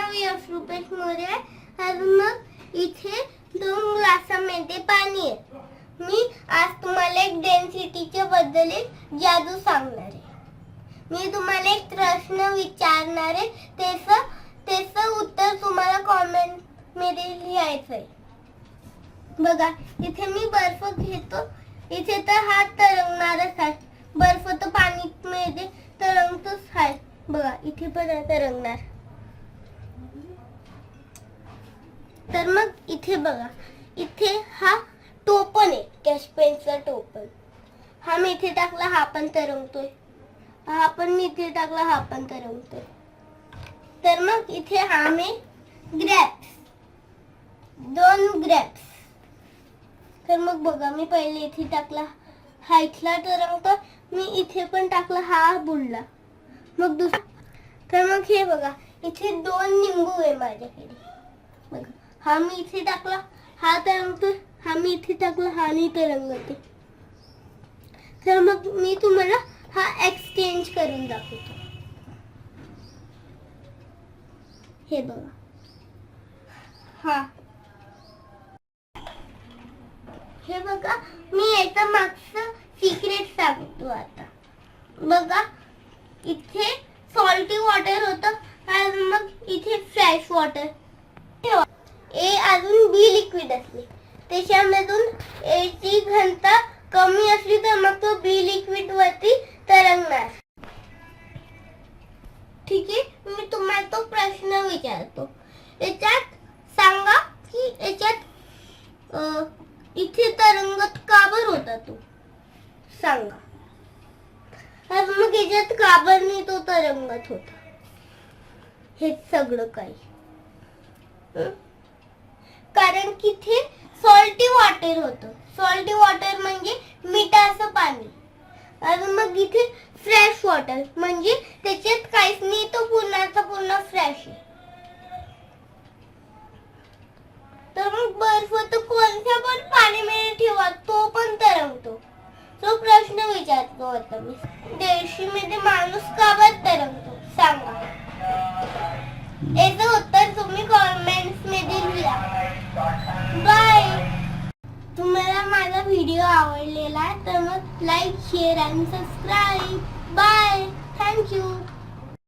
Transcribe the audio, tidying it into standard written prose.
नाव यश रुपेश मोरे आहे आणि मग इथे 2 ग्लासामध्ये पाणी आहे. मी आज तुम्हाला एक डेन्सिटीच्या बद्दल एक जादू सांगणार आहे. मी तुम्हाला एक प्रश्न विचारणार आहे, त्याचं उत्तर तुम्हाला कमेंट मध्ये लिहायचं आहे. बघा इथे मी बर्फ घेतो. इथे तर हा तरंगणारच आहे. बर्फ तर पाणीमध्ये तरंगतोच आहे. बघा इथे पण तरंगणार. तर मग इथे बघा, इथे हा टोपण आहे, कॅशपेनचा टोपण. हा मी इथे टाकला, हा पण तरंगतोय. हा पण मी इथे टाकला, हा पण तरंगतोय. तर मग इथे हा मी ग्रॅप्स, 2 ग्रॅप्स. तर मग बघा मी पहिले इथे टाकला, हा इथला तरंगतो. मी इथे पण टाकला, हा बुडला. मग दुसरा, तर मग हे बघा इथे 2 निंबू आहे माझ्याकडे. बघा हा मी इथे टाकला, हा तरंगतोय. हा मी इथे टाकला, हा नाही तरंगते. तर मग मी तुम्हाला हा एक्सचेंज करून दाखवतो. हे बघा, हा हे बघा, मी याचा मागचं सिक्रेट सांगतो आता. बघा इथे सॉल्टी वॉटर होतं आणि मग इथे फ्रेश वॉटर. ए अजून बी लिक्विड असले, त्याच्यामधून ए ची घनता कमी असली तर मग तो बी लिक्विड वरती तरंगणार. ठीक आहे, मी तुम्हाला तो प्रश्न विचारतो. याच्यात सांगा की याच्यात इथे तरंगत का बर होता तो, सांगा. आणि मग याच्यात का बर नाही तो तरंगत होता, हे सगळं काही. कारण की इथे सॉल्टी वॉटर होतं. सॉल्टी वॉटर म्हणजे मिठाचं पाणी. आणि मग इथे फ्रेश वॉटर म्हणजे त्याच्यात काहीच नाही, तो पूर्णचा पूर्ण फ्रेश आहे. तर मग बर्फ तर कोणत्या पण पाण्यामध्ये ठेवा, तो पण तरंगतो. तो प्रश्न विचारतो आता मी. 150 मध्ये माणूस का बर तरंगतो, सांगा. याचं उत्तर तुम्ही कमेंट्स मध्ये लिहा. बाय. तुम्हाला माझा व्हिडिओ आवडलेला तर मग लाईक, शेअर आणि सबस्क्राईब. बाय. थँक्यू.